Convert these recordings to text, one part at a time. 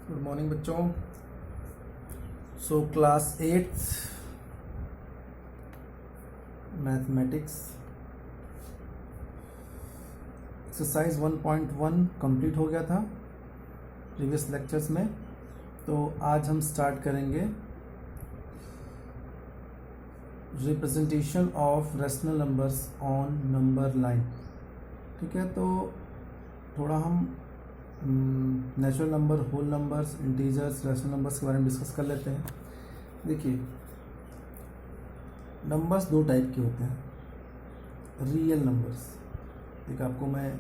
Good morning बच्चों। So class 8 mathematics exercise 1.1 complete हो गया था प्रीवियस लेक्चर्स में। तो आज हम स्टार्ट करेंगे representation of rational numbers on number line. ठीक है, तो थोड़ा हम natural number, whole numbers, integers, rational numbers के बारे में डिस्कस कर लेते हैं। देखिए, नंबर्स दो टाइप के होते हैं। रियल नंबर्स, एक आपको मैं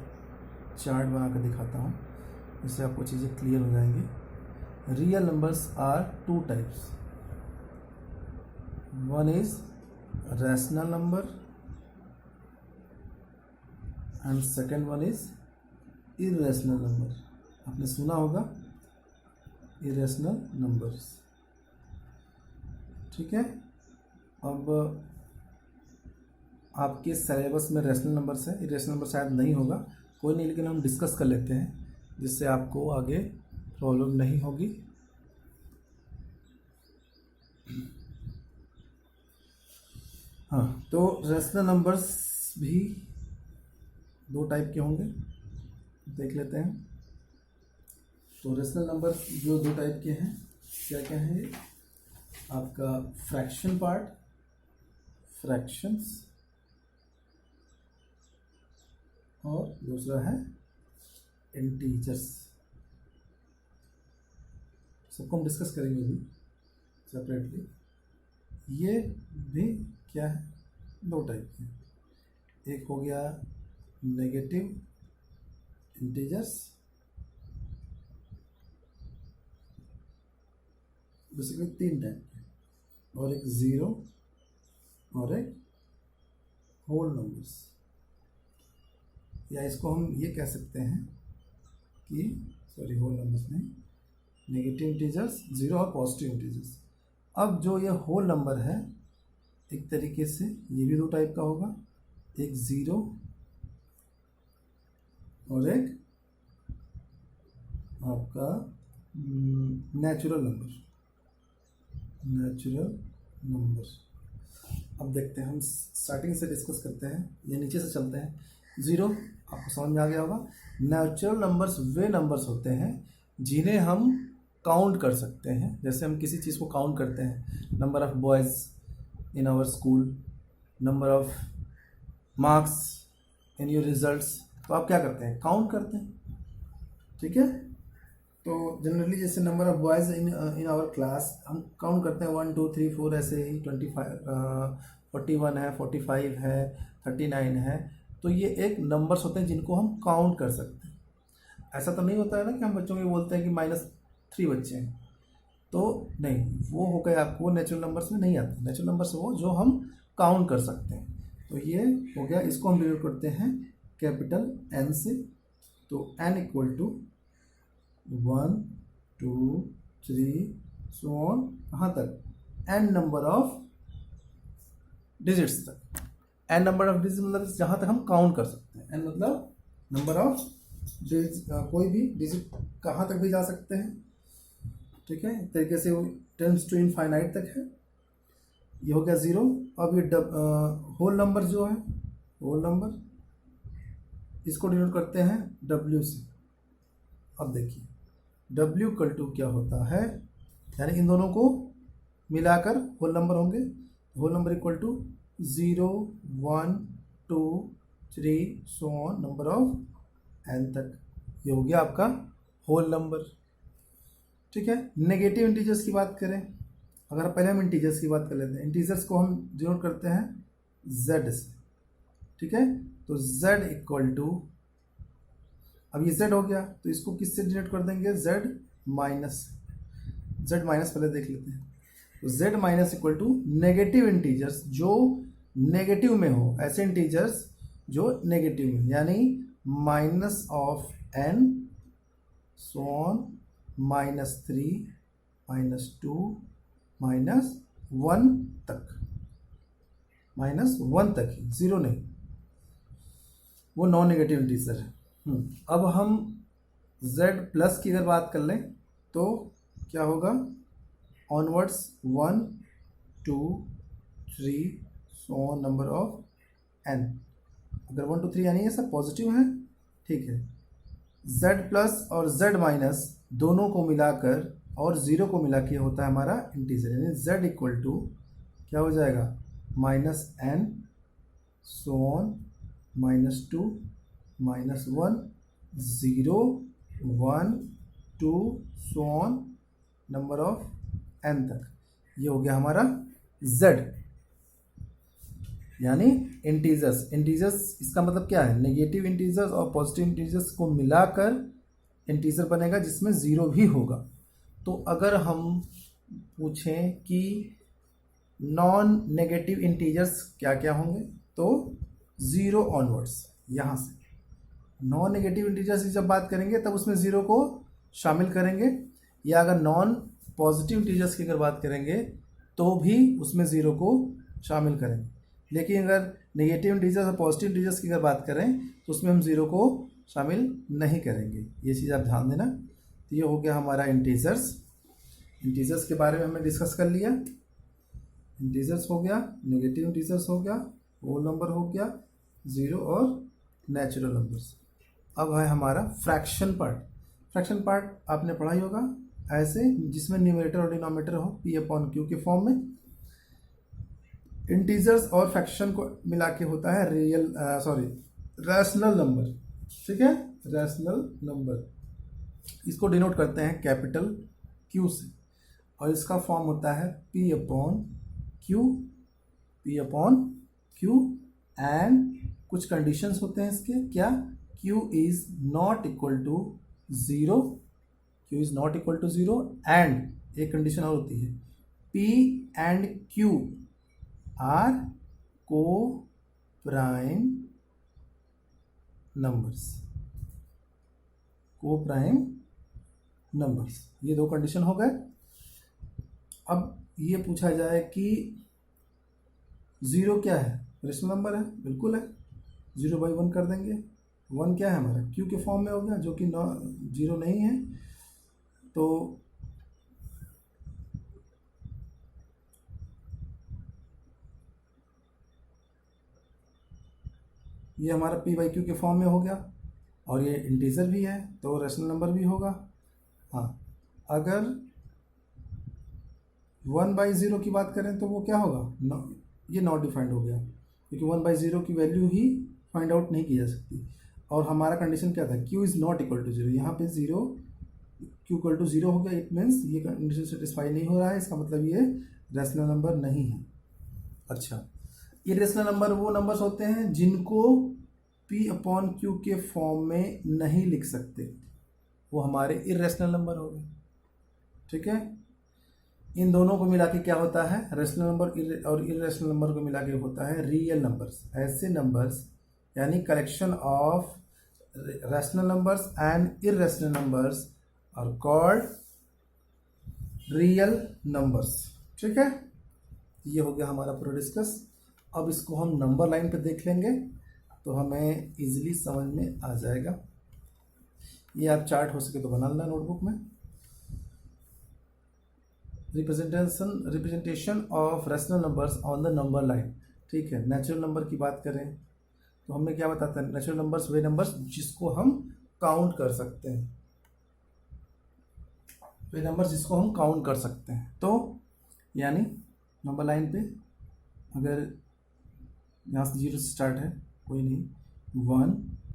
चार्ट बना कर दिखाता हूँ, इससे आपको चीज़ें क्लियर हो जाएंगी। Real numbers are two types. One is rational number and second one is irrational number. आपने सुना होगा इरेशनल नंबर्स। ठीक है, अब आपके सिलेबस में रैशनल नंबर्स है, इरेशनल नंबर शायद नहीं होगा, कोई नहीं, लेकिन हम डिस्कस कर लेते हैं जिससे आपको आगे प्रॉब्लम नहीं होगी। हाँ, तो रैशनल नंबर्स भी दो टाइप के होंगे, देख लेते हैं। तो रैशनल नंबर्स जो दो टाइप के हैं, क्या क्या है ये? आपका फ्रैक्शन पार्ट, फ्रैक्शंस, और दूसरा है इंटीजर्स। सबको हम डिस्कस करेंगे अभी सेपरेटली। ये भी क्या है? दो टाइप के। एक हो गया नेगेटिव इंटीजर्स, बेसिकली तीन टाइप के, और एक ज़ीरो और एक होल नंबर्स। या इसको हम ये कह सकते हैं कि सॉरी, होल नंबर्स नहीं, नेगेटिव इंटीजर्स, ज़ीरो और पॉजिटिव इंटीजर्स। अब जो ये होल नंबर है, एक तरीके से ये भी दो टाइप का होगा, एक ज़ीरो और एक आपका नेचुरल नंबर। नेचुरल नंबर, अब देखते हैं, हम स्टार्टिंग से डिस्कस करते हैं या नीचे से चलते हैं। ज़ीरो आपको समझ में आ गया होगा। नेचुरल नंबर्स वे नंबर्स होते हैं जिन्हें हम काउंट कर सकते हैं। जैसे हम किसी चीज़ को काउंट करते हैं, number of boys in our school, number of marks in your results, तो आप क्या करते हैं? काउंट करते हैं। ठीक है, तो जनरली जैसे number of boys in our class हम काउंट करते हैं 1 2 3 4, ऐसे ही 25 41 है, 45 है, 39 है। तो ये एक नंबर्स होते हैं जिनको हम काउंट कर सकते हैं। ऐसा तो नहीं होता है ना कि हम बच्चों को बोलते हैं कि -3 बच्चे हैं, तो नहीं, वो हो गए आपको नेचुरल नंबर्स में नहीं आते। नेचुरल नंबर्स वो जो हम काउंट कर सकते हैं। तो ये हो गया, इसको हम डिनोट करते हैं कैपिटल N से। तो N equal to 1 2 3 so on, कहाँ तक? n नंबर ऑफ डिजिट्स तक। n नंबर ऑफ डिजिट मतलब जहाँ तक हम काउंट कर सकते हैं। n मतलब नंबर ऑफ कोई भी डिजिट कहाँ तक भी जा सकते हैं। ठीक है, एक तरीके से वो टेंस टू इनफाइनाइट तक है। ये हो गया ज़ीरो। अब ये होल नंबर जो है, होल नंबर, इसको डिनोट करते हैं w से। अब देखिए, w इक्वल टू क्या होता है, यानी इन दोनों को मिलाकर होल नंबर होंगे। Whole number equal to 0 1 2 3 so on, number of n तक। ये हो गया आपका होल नंबर। ठीक है, नेगेटिव इंटीजर्स की बात करें, अगर पहले हम इंटीजर्स की बात कर लेते हैं। इंटीजर्स को हम डिनोट करते हैं z से। ठीक है, तो z इक्वल टू, अब ये z हो गया तो इसको किससे डिनोट कर देंगे? z माइनस पहले देख लेते हैं। तो z minus equal to negative integers जो नेगेटिव में हो, ऐसे इंटीजर्स जो नेगेटिव में, यानी minus of n so on, -3 -2 -1 तक, -1 तक ही, ज़ीरो नहीं, वो नॉन नेगेटिव इंटीजर है। अब हम z प्लस की अगर बात कर लें तो क्या होगा, onwards 1 2 3 so on number of n। अगर 1 2 3 यानी ये सब पॉजिटिव है, ठीक है। z प्लस और z माइनस दोनों को मिलाकर और ज़ीरो को मिला के होता है हमारा इंटीजर, यानी z इक्वल टू क्या हो जाएगा, -n so on -2 -1 0 1 2 so on number of n तक। ये हो गया हमारा z, यानी इंटीजर्स। इंटीजर्स इसका मतलब क्या है, नेगेटिव इंटीजर्स और पॉजिटिव इंटीजर्स को मिलाकर इंटीजर बनेगा जिसमें ज़ीरो भी होगा। तो अगर हम पूछें कि नॉन नेगेटिव इंटीजर्स क्या क्या होंगे, तो ज़ीरो ऑनवर्ड्स, यहाँ से नॉन नेगेटिव इंटीजर्स की जब बात करेंगे तब उसमें ज़ीरो को शामिल करेंगे, या अगर नॉन पॉजिटिव इंटीजर्स की अगर बात करेंगे तो भी उसमें ज़ीरो को शामिल करेंगे। लेकिन अगर नेगेटिव इंटीजर्स और पॉजिटिव इंटीजर्स की अगर बात करें तो उसमें हम ज़ीरो को शामिल नहीं करेंगे। ये चीज़ आप ध्यान देना। तो ये हो गया हमारा इंटीजर्स। इंटीजर्स के बारे में हमने डिस्कस कर लिया। इंटीजर्स हो गया, नेगेटिव इंटीजर्स हो गया, होल नंबर हो गया, ज़ीरो और नेचुरल नंबर्स। अब है हमारा फ्रैक्शन पार्ट। फ्रैक्शन पार्ट आपने पढ़ा ही होगा, ऐसे जिसमें न्यूमरेटर और डिनोमिनेटर हो P/Q के फॉर्म में। इंटीजर्स और फ्रैक्शन को मिला के होता है रैशनल नंबर, ठीक है, रैशनल नंबर। इसको डिनोट करते हैं कैपिटल Q से, और इसका फॉर्म होता है P/Q एंड कुछ कंडीशंस होते हैं इसके, क्या, Q is not equal to zero, Q is not equal to zero, and एक कंडीशन और होती है, P and Q are coprime numbers, coprime numbers. ये दो कंडीशन हो गए। अब ये पूछा जाए कि ज़ीरो क्या है, रेशनल नंबर है, बिल्कुल है, 0/1 कर देंगे। 1 क्या है हमारा, Q के फॉर्म में हो गया, जो कि ज़ीरो नहीं है। तो ये हमारा P/Q के फॉर्म में हो गया, और ये इंटीजर भी है तो रेशनल नंबर भी होगा। हाँ, अगर 1/0 की बात करें तो वो क्या होगा, ये नॉट डिफाइंड हो गया, क्योंकि 1/0 की वैल्यू ही फाइंड आउट नहीं की जा सकती। और हमारा कंडीशन क्या था, Q is not equal to zero, यहाँ पे zero, Q equal to zero हो गया, इट मीन्स ये कंडीशन सेटिस्फाई नहीं हो रहा है, इसका मतलब ये रैशनल नंबर नहीं है। अच्छा, इरेशनल नंबर वो नंबर्स होते हैं जिनको P/Q के फॉर्म में नहीं लिख सकते, वो हमारे इरेशनल नंबर हो गए, ठीक है। इन दोनों को मिला के क्या होता है, रेशनल नंबर और इरेशनल नंबर को मिला के होता है रियल नंबर्स। ऐसे नंबर्स यानी collection of rational numbers and irrational numbers are called real numbers, ठीक है। ये हो गया हमारा पूरा डिस्कस। अब इसको हम नंबर लाइन पे देख लेंगे तो हमें इजीली समझ में आ जाएगा। ये आप चार्ट हो सके तो बना लेना नोटबुक में। Representation of rational numbers on the number line, ठीक है। नेचुरल नंबर की बात करें तो हमें क्या बताता है, नेचुरल नंबर्स वे नंबर्स जिसको हम काउंट कर सकते हैं, वे नंबर्स जिसको हम काउंट कर सकते हैं। तो यानी नंबर लाइन पे अगर यहाँ से 0 से स्टार्ट है, कोई नहीं, 1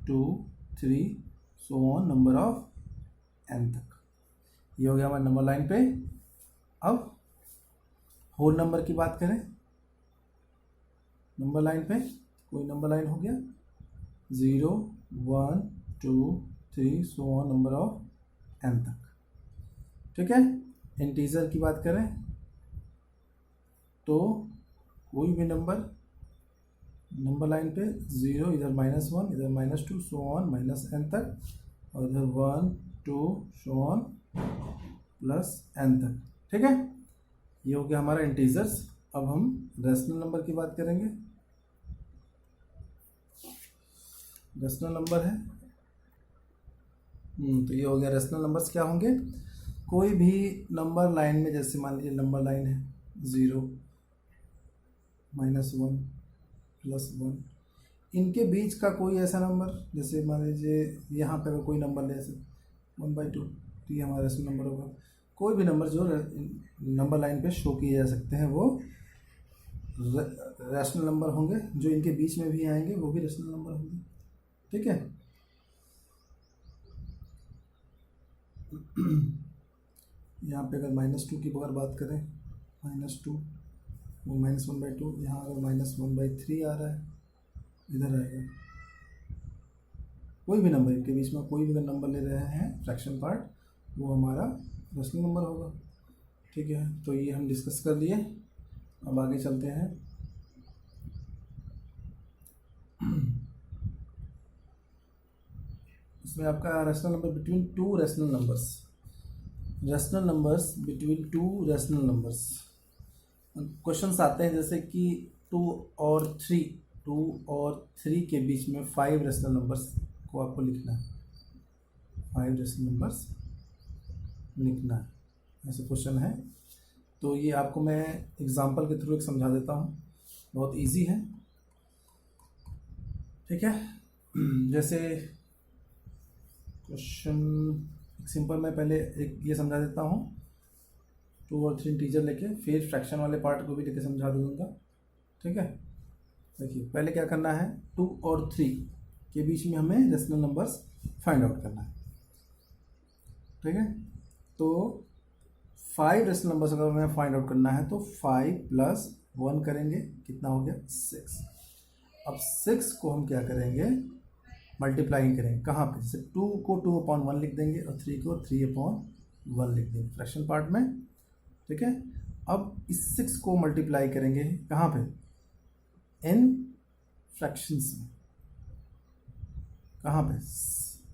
2 3 so on number of n तक, ये हो गया हमारे नंबर लाइन पे। अब होल नंबर की बात करें, नंबर लाइन पे कोई नंबर लाइन हो गया, 0 1 2 3 so on number of n तक, ठीक है। इंटीजर की बात करें तो कोई भी नंबर लाइन पे 0, इधर -1, इधर -2 सो ऑन -n तक, और इधर 1 2 सो ऑन +n तक, ठीक है। ये हो गया हमारा इंटीजर्स। अब हम रेशनल नंबर की बात करेंगे। रेशनल नंबर है, तो ये हो गया रेशनल नंबर्स क्या होंगे, कोई भी नंबर लाइन में, जैसे मान लीजिए नंबर लाइन है 0, -1, +1, इनके बीच का कोई ऐसा नंबर, जैसे मान लीजिए यहाँ पे अगर कोई नंबर ले, जैसे 1/2, तो ये हमारा रेशनल नंबर होगा। कोई भी नंबर जो नंबर लाइन पे शो किए जा सकते हैं वो रैशनल नंबर होंगे। जो इनके बीच में भी आएंगे वो भी रैशनल नंबर होंगे। ठीक है। यहाँ पे अगर -2 की अगर बात करें, -2, वो -1/2, यहाँ अगर -1/3 आ रहा है, इधर आएगा। कोई भी नंबर इनके बीच में कोई भी अगर नंबर ले रहे हैं फ्रैक्शन पार्ट, वो हमारा रैशनल नंबर होगा। ठीक है, तो ये हम डिस्कस कर लिए। अब आगे चलते हैं। इसमें आपका rational number between two rational numbers, rational numbers between two rational numbers. Questions आते हैं जैसे कि 2 और 3 के बीच में 5 रैशनल नंबर्स को आपको लिखना है, 5 रैशनल नंबर्स लिखना है, ऐसे क्वेश्चन है। तो ये आपको मैं एग्जांपल के थ्रू एक समझा देता हूँ, बहुत इजी है। ठीक है। जैसे क्वेश्चन सिंपल, मैं पहले एक ये समझा देता हूँ, 2 और 3 इंटीजर लेके, फिर फ्रैक्शन वाले पार्ट को भी लेके समझा दूंगा। ठीक है। देखिए पहले क्या करना है, 2 और 3 के बीच में हमें रैशनल नंबर्स फाइंड आउट करना है। ठीक है। तो 5 रैशनल नंबर्स अगर हमें फाइंड आउट करना है तो 5 + 1 करेंगे, कितना हो गया 6। अब 6 को हम क्या करेंगे, मल्टीप्लाई करेंगे। कहाँ पे, जैसे 2 को 2/1 लिख देंगे और 3 को 3/1 लिख देंगे फ्रैक्शन पार्ट में। ठीक है। अब इस 6 को मल्टीप्लाई करेंगे कहाँ पे, इन फ्रैक्शंस में। कहाँ पे,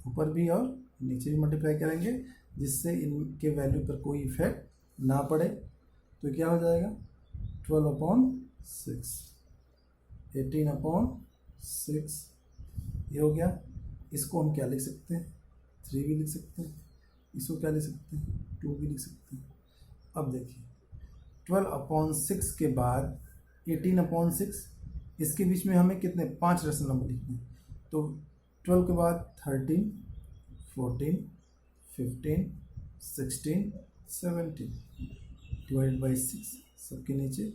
ऊपर भी और नीचे भी मल्टीप्लाई करेंगे, जिससे इनके वैल्यू पर कोई इफेक्ट ना पड़े। तो क्या हो जाएगा, 12/6, 18/6, ये हो गया। इसको हम क्या लिख सकते हैं, 3 भी लिख सकते हैं। इसको क्या लिख सकते हैं, 2 भी लिख सकते हैं। अब देखिए 12/6 के बाद 18/6, इसके बीच में हमें कितने 5 रैशनल नंबर लिखने हैं। तो 12 के बाद 13, 14, 15, 16, 17 /6, सबके नीचे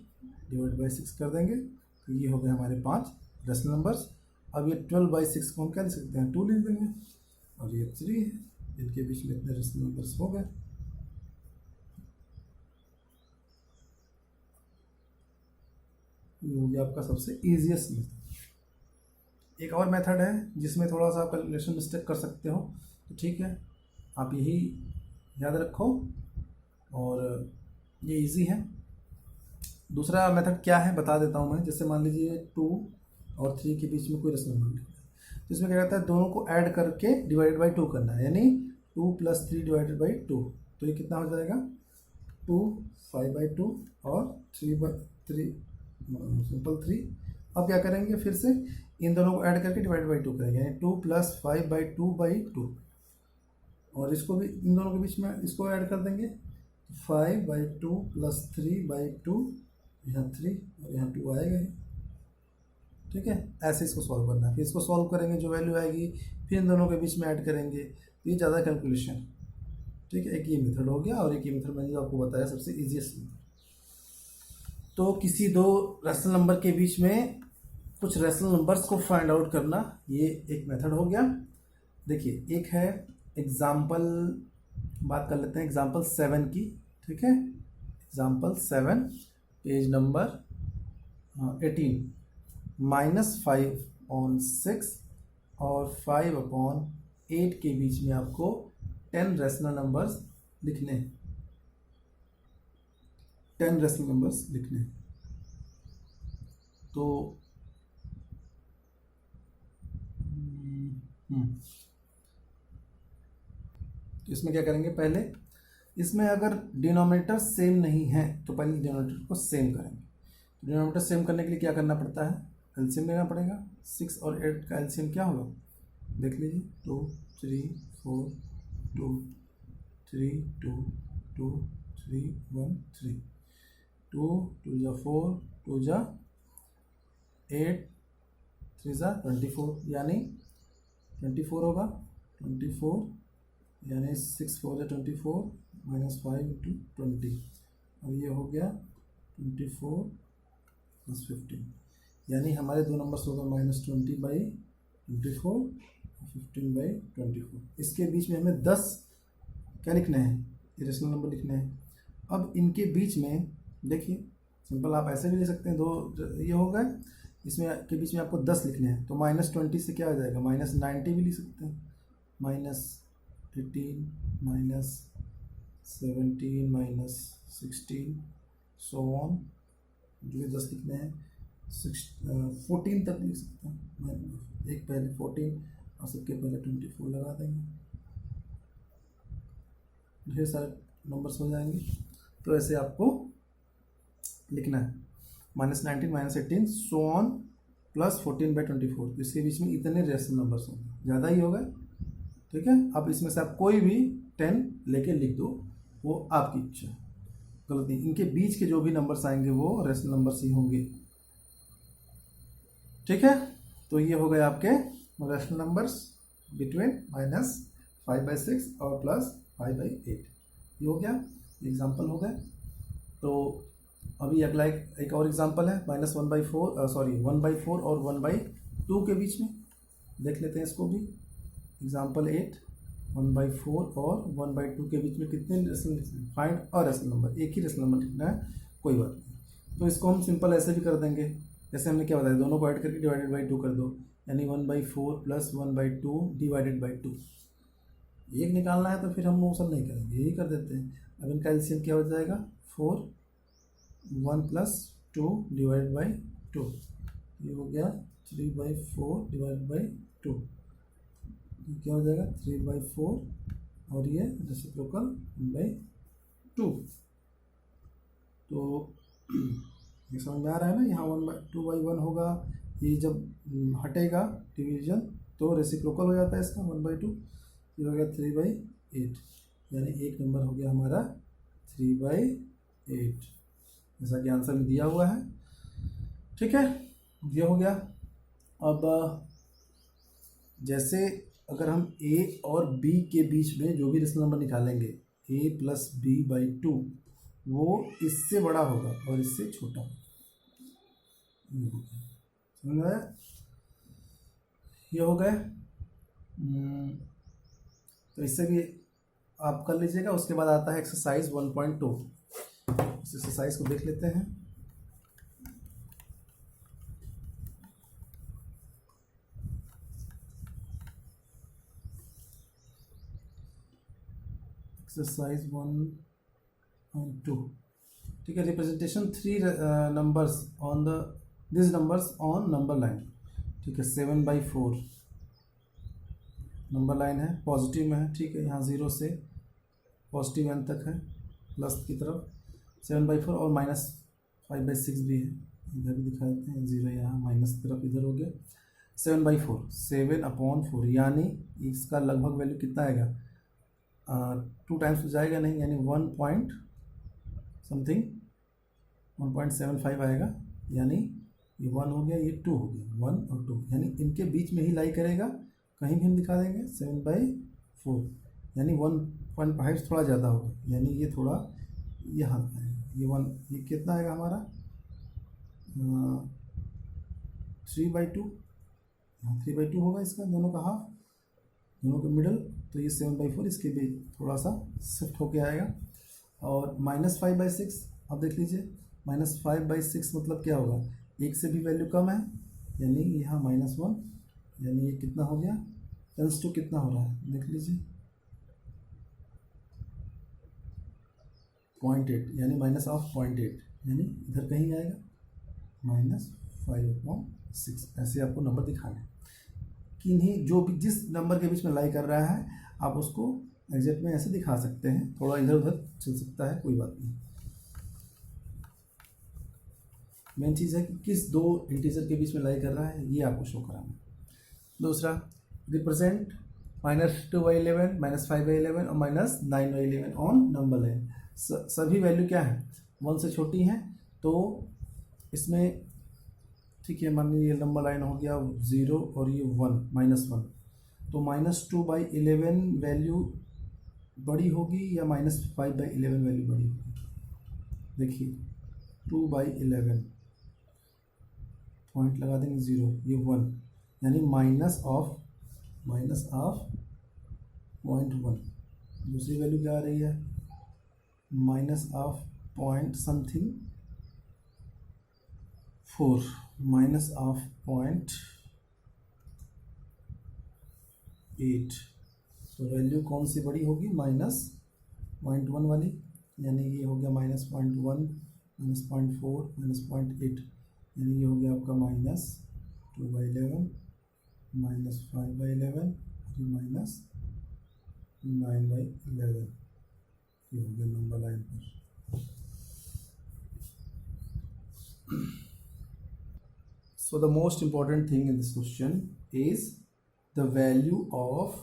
/6 कर देंगे। तो ये हो गए हमारे 5 रैशनल नंबर्स। अब ये 12/6 को हम क्या लिख सकते हैं, 2 लिख देंगे, और ये 3 है, इनके बीच में इतने रैशनल नंबर्स हो गए। ये हो गया आपका सबसे ईजीएस्ट मेथड। एक और मेथड है जिसमें थोड़ा सा कैलकुलेशन मिस्टेक कर सकते हो, तो ठीक है, आप यही याद रखो, और ये इजी है। दूसरा मेथड क्या है बता देता हूँ मैं। जैसे मान लीजिए 2 और 3 के बीच में कोई रैशनल नंबर लिखना है, तो इसमें क्या कहता है, दोनों को ऐड करके /2 करना है, यानी 2 + 3 /2। तो ये कितना हो जाएगा, 2 5/2 और 3/3, सिंपल 3। अब क्या करेंगे, फिर से इन दोनों को ऐड करके /2 करेंगे, यानी 2 + 5/2/2, और इसको भी इन दोनों के बीच में इसको ऐड कर देंगे, 5/2 + 3/2, यहाँ 3 और यहाँ 2 आएगा ही। ठीक है। ऐसे इसको सॉल्व करना है। फिर इसको सॉल्व करेंगे, जो वैल्यू आएगी फिर इन दोनों के बीच में ऐड करेंगे। तो ये ज़्यादा कैलकुलेशन। ठीक है। एक ये मेथड हो गया, और एक ये मेथड मैंने जो आपको बताया सबसे ईजीएस्ट मेथड। तो किसी दो रैशनल नंबर के बीच में कुछ रैशनल नंबर्स को फाइंड आउट करना, ये एक मेथड हो गया। देखिए एक है एग्जाम्पल, बात कर लेते हैं एग्जाम्पल 7 की। ठीक है। एग्जाम्पल 7, पेज नंबर 18, -5/6 और 5/8 के बीच में आपको 10 रैशनल नंबर्स लिखने हैं, 10 रैशनल नंबर्स लिखने हैं। तो इसमें क्या करेंगे, पहले इसमें अगर डिनोमिनेटर सेम नहीं है तो पहले डिनोमिनेटर को सेम करेंगे। डिनोमिनेटर सेम करने के लिए क्या करना पड़ता है, एलसीएम लेना पड़ेगा। 6 और 8 का एलसीएम क्या होगा, देख लीजिए, 2 3 4 2 3 2 2 3 1 3 2 2 जा 4 2 जा 8 3 जा 24 यानी 24 होगा 24 यानी 6 4 जा 24 -5 इंटू 20 और ये हो गया 24 + 15 यानी हमारे दो नंबर्स होगा -20/24 15/24। इसके बीच में हमें 10 क्या लिखना है, इरेशनल नंबर लिखना है। अब इनके बीच में देखिए सिंपल आप ऐसे भी ले सकते हैं, दो ये हो गए, इसमें के बीच में आपको 10 लिखने हैं तो -20 से क्या हो जाएगा -90 भी लिख सकते हैं, -18 -17 -16 सो ऑन, जो 10 लिखने हैं 14 तक लिख सकते हैं। एक पहले 14 और सबके पहले 24 लगा देंगे, ढेर सारे नंबर्स हो जाएंगे। तो ऐसे आपको लिखना है -19 -18 सो ऑन प्लस 14/24। इसके बीच में इतने रेशनल नंबर्स होंगे, ज़्यादा ही होगा, ठीक है। अब इसमें से आप कोई भी 10 लेके लिख दो, वो आपकी इच्छा है, गलत नहीं। इनके बीच के जो भी नंबर्स आएंगे वो रेशनल नंबर्स ही होंगे, ठीक है। तो ये हो गए आपके रेशनल नंबर्स बिटवीन -5/6 और +5/8। ये हो गया, एग्जाम्पल हो गए। तो अभी अगला एक और एग्जाम्पल है -1/4 और 1/2 के बीच में, देख लेते हैं इसको भी। एग्जाम्पल 8 1/4 और 1/2 के बीच में कितने rational, find a rational number, एक ही रेशनल नंबर लिखना है, कोई बात नहीं। तो इसको हम सिंपल ऐसे भी कर देंगे, जैसे हमने क्या बताया, दोनों को ऐड करके /2 कर दो, यानी 1/4 + 1/2 / 2। एक निकालना है तो फिर हम वो सब नहीं करेंगे, यही कर देते हैं। अब इनका एलसीएम क्या हो जाएगा 4 1 + 2 / 2, ये हो गया 3/4 / 2, क्या हो जाएगा 3/4 और ये रेसिप्रोकल 1/2। तो ये समझ में आ रहा है ना, यहाँ 2/1 होगा, ये जब हटेगा डिवीजन तो रेसिप्रोकल हो जाता है इसका 1/2, ये हो गया 3/8, यानी एक नंबर हो गया हमारा 3/8, जैसा कि आंसर में दिया हुआ है, ठीक है। ये हो गया। अब जैसे अगर हम a और b के बीच में जो भी रेशनल नंबर निकालेंगे a + b/2, वो इससे बड़ा होगा और इससे छोटा होगा, समझ में आया। ये हो गए। तो इससे भी आप कर लीजिएगा। उसके बाद आता है एक्सरसाइज 1.2, इस एक्सरसाइज को देख लेते हैं। एक्सरसाइज 1.2, ठीक है। Representation 3 numbers on this numbers on number line, ठीक है। 7/4 नंबर लाइन है, पॉजिटिव में है, ठीक है। यहाँ 0 से पॉजिटिव n तक है, प्लस की तरफ 7/4 और -5/6 भी है, इधर भी दिखा देते हैं, 0 यहाँ माइनस की तरफ इधर हो गया। 7/4 7/4 यानी इसका लगभग वैल्यू कितना आएगा, 2 टाइम्स तो जाएगा नहीं, यानी 1.75 आएगा, यानी ये 1 हो गया, ये 2 हो गया, 1 और 2, यानी इनके बीच में ही लाई करेगा, कहीं भी हम दिखा देंगे 7/4, यानी 1.5 थोड़ा ज़्यादा होगा, यानी ये थोड़ा यहाँ आएगा, ये 1, ये कितना आएगा हमारा 3/2, यहाँ 3/2 होगा इसका, दोनों का हाफ, दोनों का मिडल, तो ये 7/4 इसके भी थोड़ा सा शिफ्ट होके आएगा। और -5/6 अब देख लीजिए, -5/6 मतलब क्या होगा, एक से भी वैल्यू कम है, यानी यहाँ -1, यानी ये कितना हो गया, टेंस टू कितना हो रहा है देख लीजिए 0.8, यानी -0.8, यानी इधर कहीं आएगा -5/6। ऐसे आपको नंबर दिखाना है, किन्हीं जो भी जिस नंबर के बीच में लाई कर रहा है आप उसको एग्जैक्ट में ऐसे दिखा सकते हैं, थोड़ा इधर उधर चल सकता है, कोई बात नहीं। मेन चीज़ है कि किस दो इंटीजर के बीच में लाई कर रहा है, ये आपको शो कराना है। दूसरा, रिप्रेजेंट -2/11 -5/11 और -9/11 ऑन नंबर लाइन। सभी वैल्यू क्या है 1 से छोटी हैं, तो इसमें ठीक है, मान लीजिए ये नंबर लाइन हो गया 0 और ये 1 -1, तो -2/11 वैल्यू बड़ी होगी या -5/11 वैल्यू बड़ी होगी? देखिए 2/11 पॉइंट लगा देंगे 0, ये 1, यानी माइनस ऑफ 0.1। दूसरी वैल्यू क्या आ रही है minus of point something 4, minus of 0.8। तो वैल्यू कौन सी बड़ी होगी -0.1 वाली, यानी ये हो गया -0.1, -0.4, -0.8, यानी ये हो गया आपका -2/11, -5/11, -9/11। ये हो गया नंबर लाइन पर। So the most important thing in this question is the value of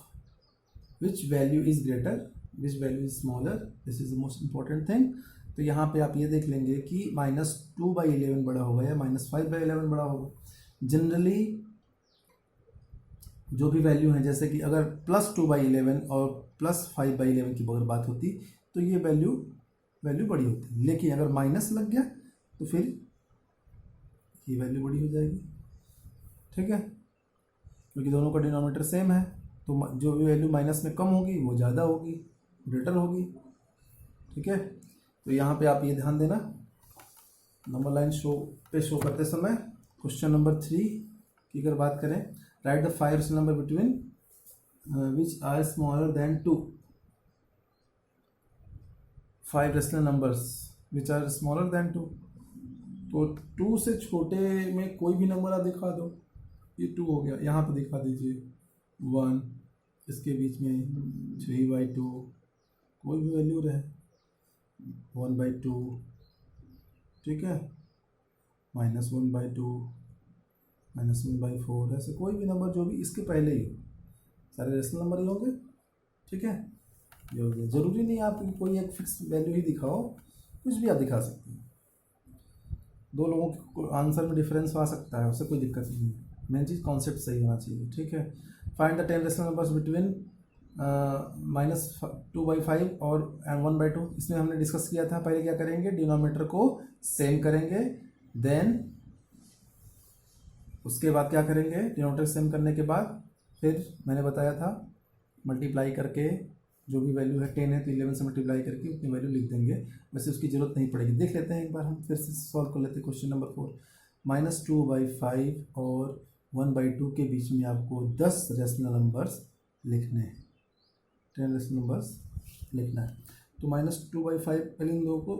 which value is greater, which value is smaller. This is the most important thing. तो यहाँ पे आप ये देख लेंगे कि -2/11 बड़ा होगा या -5/11 बड़ा होगा। जनरली जो भी वैल्यू है, जैसे कि अगर +2/11 और +5/11 की अगर बात होती तो ये वैल्यू बड़ी होती, लेकिन अगर माइनस लग गया तो फिर ये वैल्यू बड़ी हो जाएगी। ठीक है, क्योंकि दोनों का डिनोमिनेटर सेम है, तो जो भी वैल्यू माइनस में कम होगी वो ज़्यादा होगी, ग्रेटर होगी। ठीक है, तो यहाँ पे आप ये ध्यान देना, नंबर लाइन शो करते समय क्वेश्चन नंबर 3 की अगर बात करें, write the 5 rational number between which are smaller than 2। 5 rational numbers which are smaller than 2, तो 2 से छोटे में कोई भी नंबर आप दिखा दो। ये 2 हो गया, यहाँ पे दिखा दीजिए 1, इसके बीच में 3/2, कोई भी वैल्यू रहे 1/2। ठीक है, -1/2, -1/4, ऐसे कोई भी नंबर जो भी इसके पहले ही हो, सारे रेशनल नंबर ही होंगे। ठीक है, ये हो गया। ज़रूरी नहीं आप कोई एक फिक्स वैल्यू ही दिखाओ, कुछ भी आप दिखा सकते हैं। दो लोगों के आंसर में डिफरेंस आ सकता है, उससे कोई दिक्कत नहीं है, मेन चीज़ कॉन्सेप्ट सही होना चाहिए। ठीक है, find the 10 rational numbers between -2/5 और 1/2। इसमें हमने डिस्कस किया था, पहले क्या करेंगे, डिनोमिनेटर को सेम करेंगे, देन उसके बाद क्या करेंगे, डिनोमिनेटर सेम करने के बाद फिर मैंने बताया था मल्टीप्लाई करके, जो भी वैल्यू है 10 है तो 11 से मल्टीप्लाई करके उतनी वैल्यू लिख देंगे। वैसे उसकी ज़रूरत नहीं पड़ेगी, देख लेते हैं एक बार, हम फिर से सॉल्व कर लेते हैं। क्वेश्चन नंबर 4, -2/5 और 1/2 के बीच में आपको 10 रेशनल नंबर्स लिखने हैं, 10 रेशनल नंबर्स लिखना है। तो -2/5 पहले इन दोनों को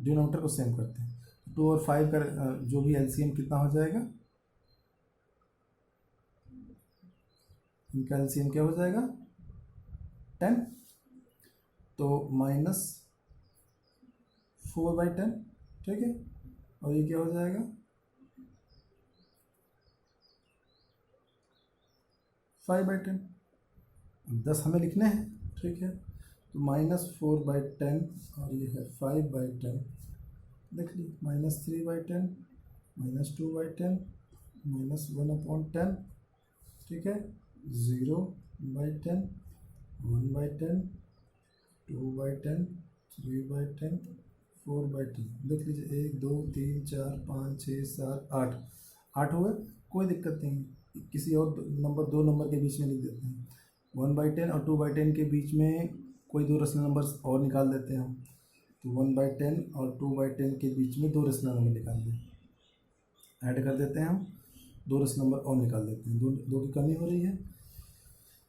डिनोमिनेटर को सेम करते हैं। 2 और 5 का जो भी एलसीएम कितना हो जाएगा, इनका एलसीएम क्या हो जाएगा 10, तो -4/10। ठीक है, और ये क्या हो जाएगा 5/10। 10 हमें लिखने हैं। ठीक है, तो -4/10 और ये है 5/10, देख ली, -3/10, -2/10, -1/10। ठीक है, 0/10, 1/10, 2/10, 3/10, 4/10। देख लीजिए, 1 2 3 4 5 6 7 8 हो गए, कोई दिक्कत नहीं, किसी और दो नंबर के बीच में लिख देते हैं। 1/10 और 2/10 के बीच में कोई दो रेशनल नंबर्स और निकाल देते हैं हम, तो 1/10 और 2/10 के बीच में दो रेशनल नंबर निकाल दें, ऐड कर देते हैं हम, दो रेशनल नंबर और निकाल देते हैं, दो की कमी हो रही है,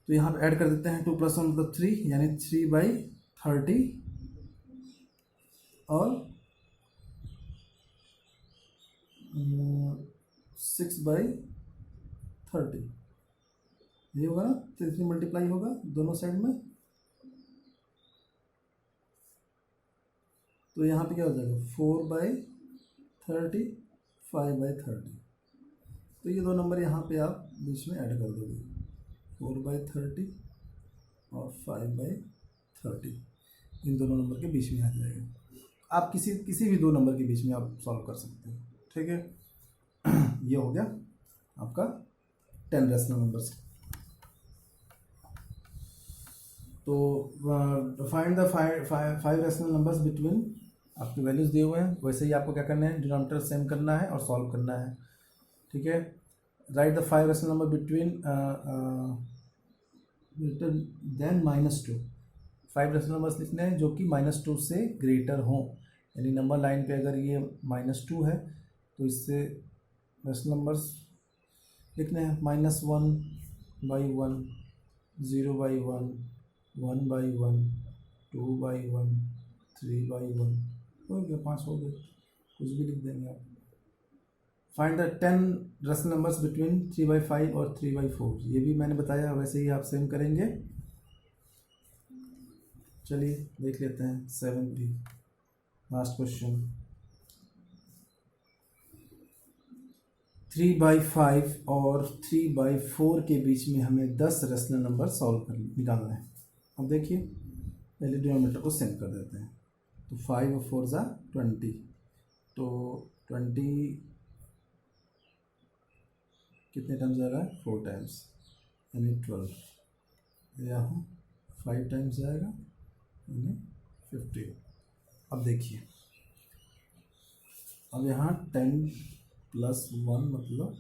तो यहाँ पे ऐड कर देते हैं। 2 + 1 मतलब 3, यानी 3/30 और 6/30, ये होगा ना, 3 मल्टीप्लाई होगा दोनों साइड में, तो यहाँ पे क्या हो जाएगा 4/30, 5/30। तो ये दो नंबर यहाँ पे आप बीच में ऐड कर दोगे, 4/30 और 5/30। इन दोनों नंबर के बीच में आ जाएगा। आप किसी भी दो नंबर के बीच में आप सॉल्व कर सकते हो, ठीक है। ये हो गया आपका 10 रैशनल नंबर्स। तो find the five rational numbers between, आपके वैल्यूज दिए हुए हैं, वैसे ही आपको क्या करना है, डिनोमिनेटर सेम करना है और सॉल्व करना है, ठीक है। Right the 5 rational number between greater than -2। 5 rational numbers लिखने हैं जो कि -2 से ग्रेटर हों, यानी नंबर लाइन पे अगर ये -2 है तो इससे रैशनल नंबर्स लिखने हैं -1/1, 0/1, 1/1, 2/1, 3/1, हो गया 5 हो गए, कुछ भी लिख देंगे आप। Find the 10 rational numbers between 3/5 और 3/4, ये भी मैंने बताया, वैसे ही आप सेम करेंगे। चलिए देख लेते हैं 7 भी, लास्ट क्वेश्चन। 3/5 और 3/4 के बीच में हमें 10 रैशनल नंबर निकालना है। अब देखिए पहले डिनोमिनेटर को सेम कर देते हैं, तो 5 और 4 ज़ा 20, तो 20 कितने टाइम्स जा रहा है, 4 टाइम्स, यानी 12। यहाँ 5 टाइम्स जाएगा यानी 15। अब देखिए, अब यहाँ 10 + 1 मतलब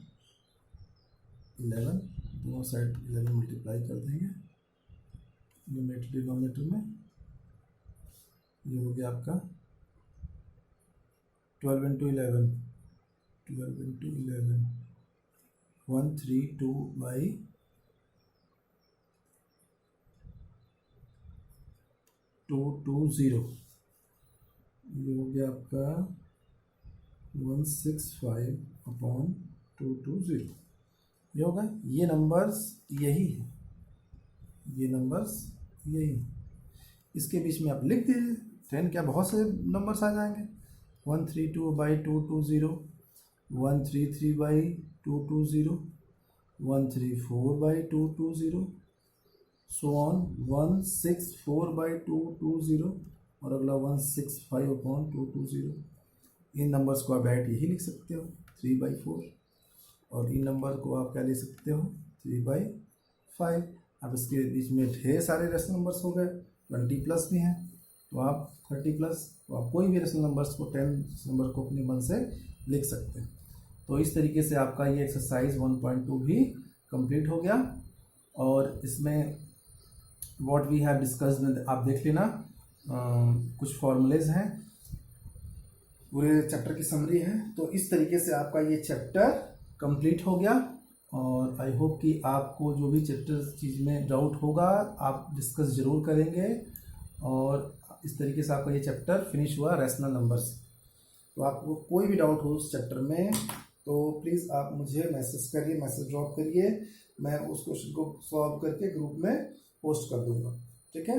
11, दोनों साइड 11 मल्टीप्लाई कर देंगे न्यूमरेटर डिनोमिनेटर में। ये हो गया आपका 12 × 11, 132/220। ये हो गया आपका 165/220। ये होगा, ये नंबर्स यही है, ये नंबर्स यही। इसके बीच में आप लिख दीजिए 10, क्या बहुत से नंबर्स आ जाएंगे, 132/220, 133/220, 134/220, सो ऑन 164/220 और अगला 165/220। इन नंबर्स को आप डायरेक्ट यही लिख सकते हो 3/4, और इन नंबर को आप क्या ले सकते हो 3/5। अब इसके बीच में ढेर सारे रैशनल नंबर्स हो गए, 20+ भी हैं, तो आप 30+, तो आप कोई भी रैशनल नंबर्स को 10 नंबर को अपने मन से लिख सकते हैं। तो इस तरीके से आपका ये एक्सरसाइज 1.2 भी कंप्लीट हो गया। और इसमें व्हाट वी हैव डिस्कस्ड आप देख लेना, कुछ फॉर्मूलेज हैं, पूरे चैप्टर की समरी है। तो इस तरीके से आपका ये चैप्टर कंप्लीट हो गया। और आई होप कि आपको जो भी चैप्टर चीज़ में डाउट होगा आप डिस्कस ज़रूर करेंगे, और इस तरीके से आपका ये चैप्टर फिनिश हुआ रैशनल नंबर्स। तो आपको कोई भी डाउट हो उस चैप्टर में तो प्लीज़ आप मुझे मैसेज करिए, मैसेज ड्रॉप करिए, मैं उस क्वेश्चन को सॉल्व करके ग्रुप में पोस्ट कर दूंगा, ठीक है।